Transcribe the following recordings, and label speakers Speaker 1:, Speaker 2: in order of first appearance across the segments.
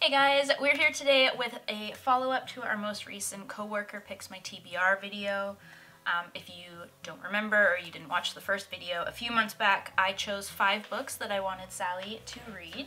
Speaker 1: Hey guys, we're here today with a follow-up to our most recent Coworker Picks My TBR video. If you don't remember or you didn't watch the first video, a few months back I chose 5 books that I wanted Sally to read,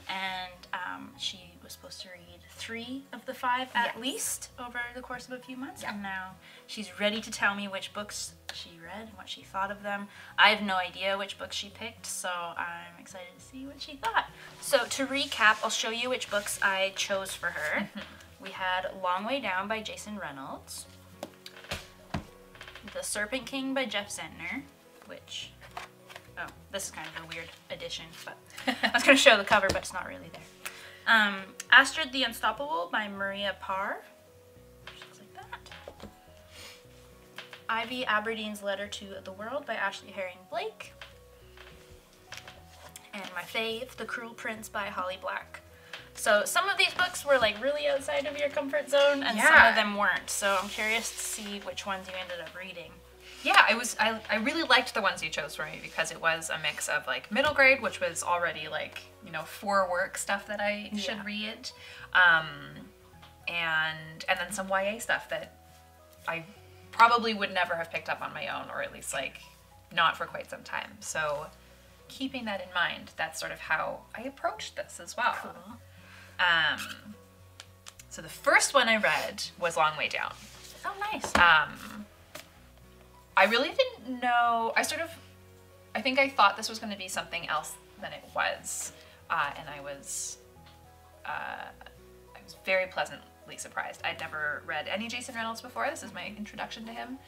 Speaker 1: and she was supposed to read 3 of the 5 at least over the course of a few months, and now she's ready to tell me which books she read and what she thought of them. I have no idea which books she picked, so I'm excited to see what she thought. So to recap, I'll show you which books I chose for her. We had Long Way Down by Jason Reynolds, The Serpent King by Jeff Zentner, which, oh, this is kind of a weird addition, but I was going to show the cover, but it's not really there. Astrid the Unstoppable by Maria Parr, just like that. Ivy Aberdeen's Letter to the World by Ashley Herring Blake. And my fave, The Cruel Prince by Holly Black. So some of these books were like really outside of your comfort zone, and some of them weren't. So I'm curious to see which ones you ended up reading.
Speaker 2: Yeah, I really liked the ones you chose for me because it was a mix of like middle grade, which was already like, you know, for work stuff that I should read, and then some YA stuff that I probably would never have picked up on my own, or at least like not for quite some time. So keeping that in mind, that's sort of how I approached this as well.
Speaker 1: Cool.
Speaker 2: So the first one I read was Long Way Down.
Speaker 1: Oh, nice.
Speaker 2: I really didn't know, I think I thought this was going to be something else than it was, and I was very pleasantly surprised. I'd never read any Jason Reynolds before. This is my introduction to him.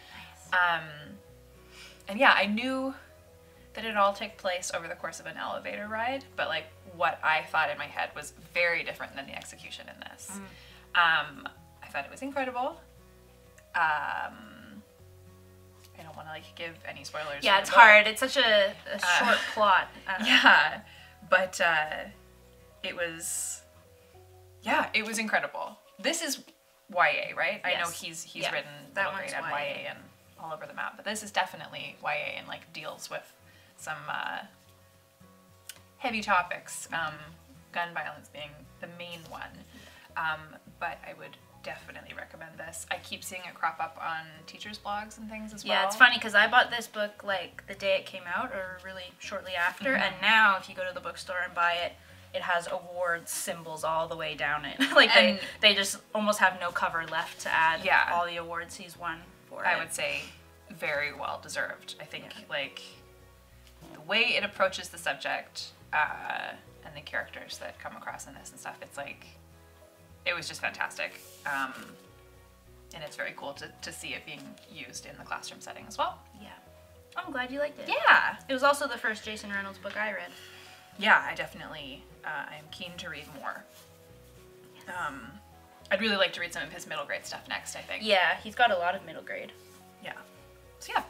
Speaker 2: Nice. And yeah, I knew that it all took place over the course of an elevator ride, but like what I thought in my head was very different than the execution in this. I thought it was incredible. I don't want to like give any spoilers.
Speaker 1: Yeah, it's hard. It's such a short plot.
Speaker 2: Yeah, but it was incredible. This is YA, right? Yes. I know he's written that one and YA and all over the map, but this is definitely YA and like deals with some heavy topics, gun violence being the main one, but I would definitely recommend this. I keep seeing it crop up on teachers' blogs and things as well.
Speaker 1: Yeah, it's funny because I bought this book like the day it came out, or really shortly after, and now if you go to the bookstore and buy it, it has awards symbols all the way down it. Like they just almost have no cover left to add all the awards he's won for it.
Speaker 2: I would say very well deserved. I think like the way it approaches the subject and the characters that come across in this and stuff, it's like, it was just fantastic. And it's very cool to see it being used in the classroom setting as well.
Speaker 1: Yeah. I'm glad you liked it.
Speaker 2: Yeah.
Speaker 1: It was also the first Jason Reynolds book I read.
Speaker 2: Yeah, I definitely I am keen to read more. Yes. I'd really like to read some of his middle grade stuff next, I think.
Speaker 1: Yeah, he's got a lot of middle grade.
Speaker 2: Yeah. So yeah.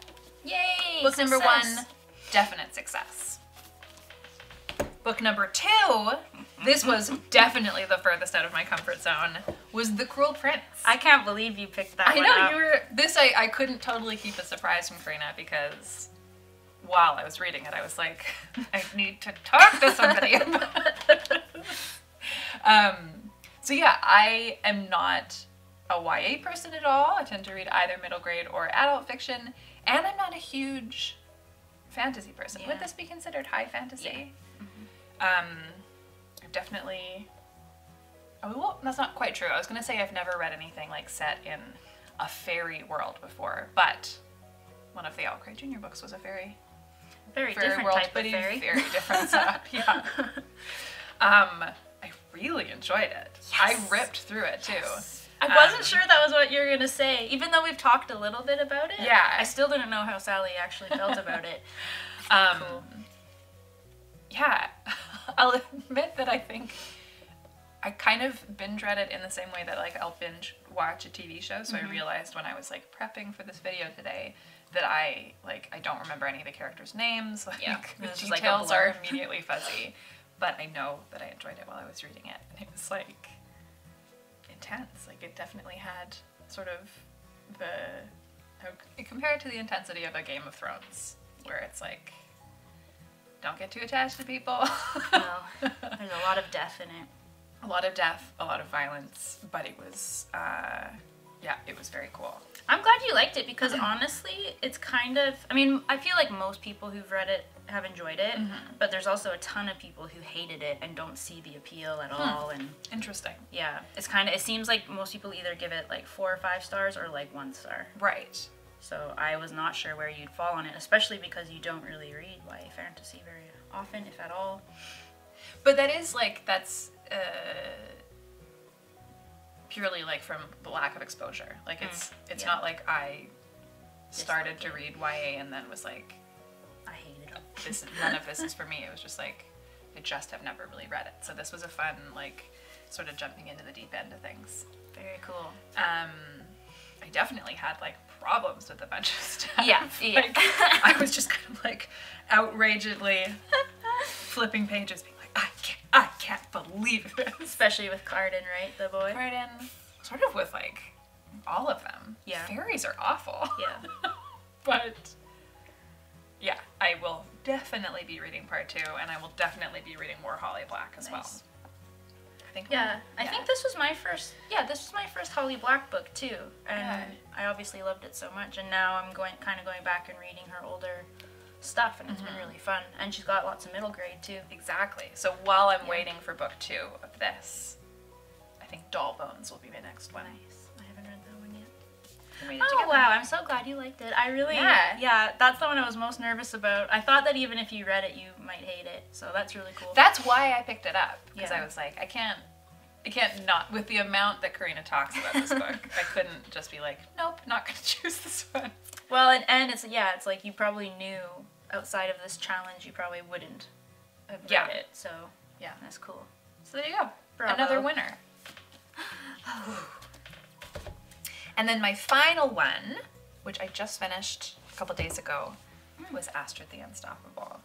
Speaker 1: Yay!
Speaker 2: Book number 1, definite success. Book number 2, this was definitely the furthest out of my comfort zone, was The Cruel Prince.
Speaker 1: I can't believe you picked that one
Speaker 2: up. I couldn't totally keep a surprise from Karina because while I was reading it, I was like, I need to talk to somebody about it. So yeah, I am not a YA person at all. I tend to read either middle grade or adult fiction, and I'm not a huge fantasy person. Would this be considered high fantasy?
Speaker 1: Yeah.
Speaker 2: I've definitely, well, that's not quite true. I was going to say I've never read anything like set in a fairy world before, but one of the OwlCrate Junior books was a very
Speaker 1: different
Speaker 2: world,
Speaker 1: type
Speaker 2: but
Speaker 1: of fairy.
Speaker 2: Very different setup. Yeah. I really enjoyed it. Yes. I ripped through it too. Yes.
Speaker 1: I wasn't sure that was what you were going to say, even though we've talked a little bit about it.
Speaker 2: Yeah.
Speaker 1: I still didn't know how Sally actually felt about it. Cool.
Speaker 2: Yeah, I'll admit that I think I kind of binge read it in the same way that like I'll binge watch a TV show. So I realized when I was like prepping for this video today that I don't remember any of the characters' names. Like the details are immediately fuzzy, but I know that I enjoyed it while I was reading it, and it was like intense. Like it definitely had sort of compare it to the intensity of a Game of Thrones, where it's like, don't get too attached to people.
Speaker 1: No, there's a lot of death in it.
Speaker 2: A lot of death, a lot of violence, but it was, yeah, it was very cool.
Speaker 1: I'm glad you liked it because honestly, it's kind of, I mean, I feel like most people who've read it have enjoyed it, but there's also a ton of people who hated it and don't see the appeal at all. And
Speaker 2: interesting.
Speaker 1: yeah, it's kind of, it seems like most people either give it like 4 or 5 stars or like 1 star.
Speaker 2: Right.
Speaker 1: So I was not sure where you'd fall on it, especially because you don't really read YA fantasy very often, if at all.
Speaker 2: But that is like, that's purely like from the lack of exposure. Like it's
Speaker 1: yeah.
Speaker 2: not like I started to read YA and then was like,
Speaker 1: I hated it.
Speaker 2: this, none of this is for me. It was just like, I just have never really read it. So this was a fun, like, sort of jumping into the deep end of things.
Speaker 1: Very cool.
Speaker 2: I definitely had like problems with a bunch of stuff.
Speaker 1: Yeah,
Speaker 2: Like, I was just kind of like outrageously flipping pages, being like, I can't believe this.
Speaker 1: Especially with Carden, right? The boy?
Speaker 2: Carden, sort of with like all of them.
Speaker 1: Yeah.
Speaker 2: Fairies are awful.
Speaker 1: Yeah.
Speaker 2: But yeah, I will definitely be reading part 2, and I will definitely be reading more Holly Black as well. I think.
Speaker 1: Yeah, I think this was my first. Yeah, this was my first Holly Black book too, and I obviously loved it so much. And now I'm kind of going back and reading her older stuff, and it's been really fun. And she's got lots of middle grade too.
Speaker 2: Exactly. So while I'm waiting for book 2 of this, I think Doll Bones will be my next one.
Speaker 1: Nice. I haven't read that one yet.
Speaker 2: We read it
Speaker 1: Oh
Speaker 2: together.
Speaker 1: wow, I'm so glad you liked it. I really, yeah, that's the one I was most nervous about. I thought that even if you read it, you might hate it. So that's really cool.
Speaker 2: That's why I picked it up, because
Speaker 1: Yeah.
Speaker 2: I was like, I can't not, with the amount that Karina talks about this book, I couldn't just be like, nope, not gonna choose this one.
Speaker 1: Well, and it's it's like you probably knew outside of this challenge you probably wouldn't have read it. So
Speaker 2: Yeah.
Speaker 1: that's cool.
Speaker 2: So there you go.
Speaker 1: Bravo.
Speaker 2: Another winner. And then my final one, which I just finished a couple days ago, was Astrid the Unstoppable.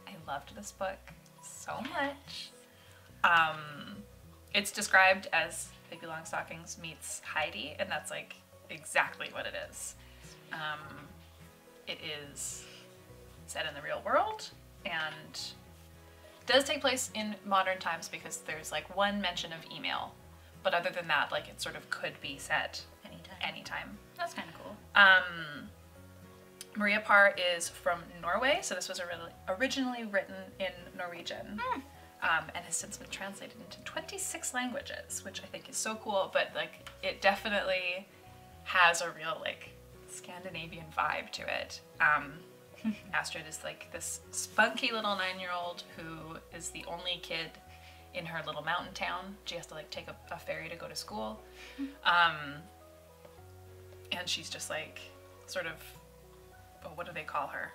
Speaker 2: I loved this book so much. It's described as Pippi Longstockings meets Heidi, and that's like exactly what it is. It is set in the real world and does take place in modern times because there's like one mention of email, but other than that, like it sort of could be set anytime.
Speaker 1: That's kind of cool.
Speaker 2: Maria Parr is from Norway, so this was originally written in Norwegian, and has since been translated into 26 languages, which I think is so cool, but like it definitely has a real like Scandinavian vibe to it. Astrid is like this spunky little 9-year-old who is the only kid in her little mountain town. She has to like take a ferry to go to school. And she's just like sort of, oh, what do they call her?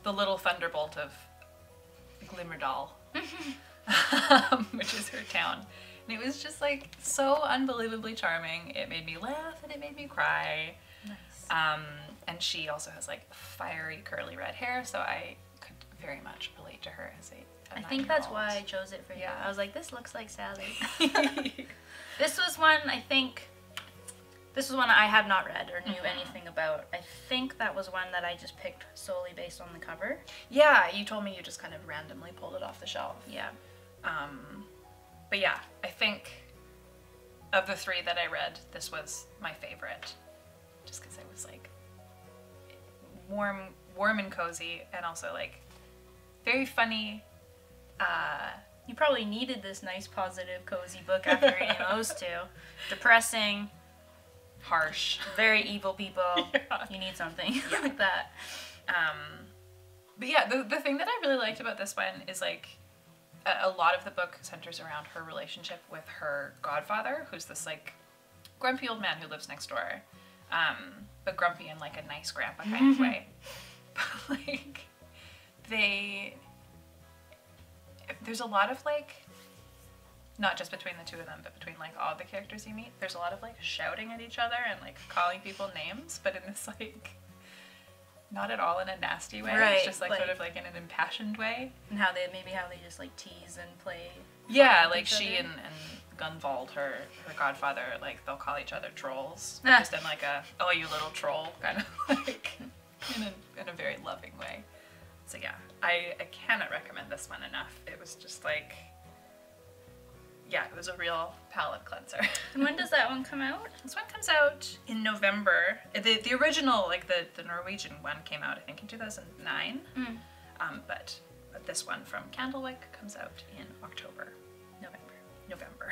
Speaker 2: The little thunderbolt of Glimmerdal, which is her town. And it was just like so unbelievably charming. It made me laugh and it made me cry.
Speaker 1: Nice.
Speaker 2: And she also has like fiery curly red hair, so I could very much relate to her as a
Speaker 1: I think that's
Speaker 2: 9-year-old.
Speaker 1: why I chose it for you.
Speaker 2: Yeah.
Speaker 1: I was like, this looks like Sally. This was one I have not read or knew anything about. I think that was one that I just picked solely based on the cover.
Speaker 2: Yeah, you told me you just kind of randomly pulled it off the shelf.
Speaker 1: Yeah.
Speaker 2: But yeah, I think of the 3 that I read, this was my favorite. Just because it was like warm and cozy, and also like very funny.
Speaker 1: You probably needed this nice, positive, cozy book after reading those 2. Depressing,
Speaker 2: Harsh.
Speaker 1: very evil people.
Speaker 2: Yeah.
Speaker 1: You need something like that.
Speaker 2: But yeah, the thing that I really liked about this one is like a lot of the book centers around her relationship with her godfather, who's this like grumpy old man who lives next door. But grumpy in like a nice grandpa kind of way. But like there's a lot of like, not just between the 2 of them, but between like all the characters you meet, there's a lot of like shouting at each other and like calling people names, but in this like not at all in a nasty way.
Speaker 1: Right,
Speaker 2: It's just like sort of like in an impassioned way.
Speaker 1: And how they just like tease and play.
Speaker 2: Yeah,
Speaker 1: with
Speaker 2: like
Speaker 1: each
Speaker 2: she
Speaker 1: other.
Speaker 2: and Gunvald, her godfather, like they'll call each other trolls, but
Speaker 1: Ah.
Speaker 2: just in like a, oh, you little troll kind of like in a very loving way. So yeah, I cannot recommend this one enough. It was just like yeah, it was a real palate cleanser.
Speaker 1: And when does that one come out?
Speaker 2: This one comes out in November. The original, like the Norwegian one came out, I think, in 2009. But this one from Candlewick comes out in October. November.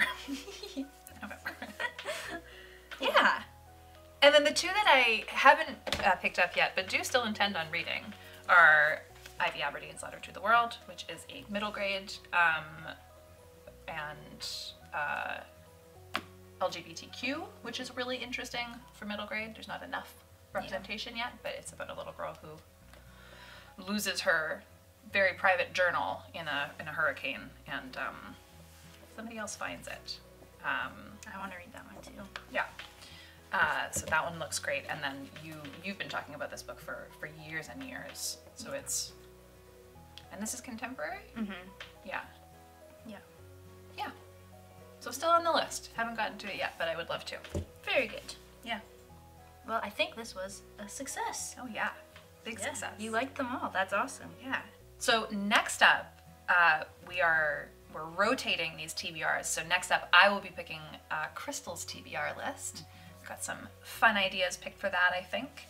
Speaker 2: Yeah. And then the two that I haven't picked up yet, but do still intend on reading, are Ivy Aberdeen's Letter to the World, which is a middle grade, and LGBTQ, which is really interesting for middle grade. There's not enough representation yet, but it's about a little girl who loses her very private journal in a hurricane, and somebody else finds it.
Speaker 1: I want to read that one too.
Speaker 2: Yeah. So that one looks great, and then you've been talking about this book for years and years. So and this is contemporary? Yeah. Yeah. So still on the list. Haven't gotten to it yet, but I would love to.
Speaker 1: Very good.
Speaker 2: Yeah.
Speaker 1: Well, I think this was a success.
Speaker 2: Oh yeah. Big success.
Speaker 1: You liked them all. That's awesome.
Speaker 2: Yeah. So next up, we're rotating these TBRs. So next up, I will be picking Crystal's TBR list. Got some fun ideas picked for that, I think.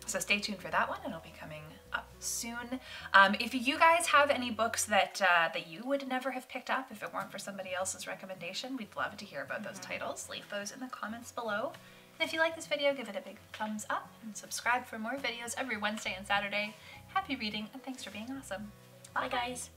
Speaker 2: So stay tuned for that one. It'll be coming up soon. If you guys have any books that you would never have picked up if it weren't for somebody else's recommendation, we'd love to hear about those titles. Leave those in the comments below. And if you like this video, give it a big thumbs up and subscribe for more videos every Wednesday and Saturday. Happy reading, and thanks for being awesome.
Speaker 1: Bye guys.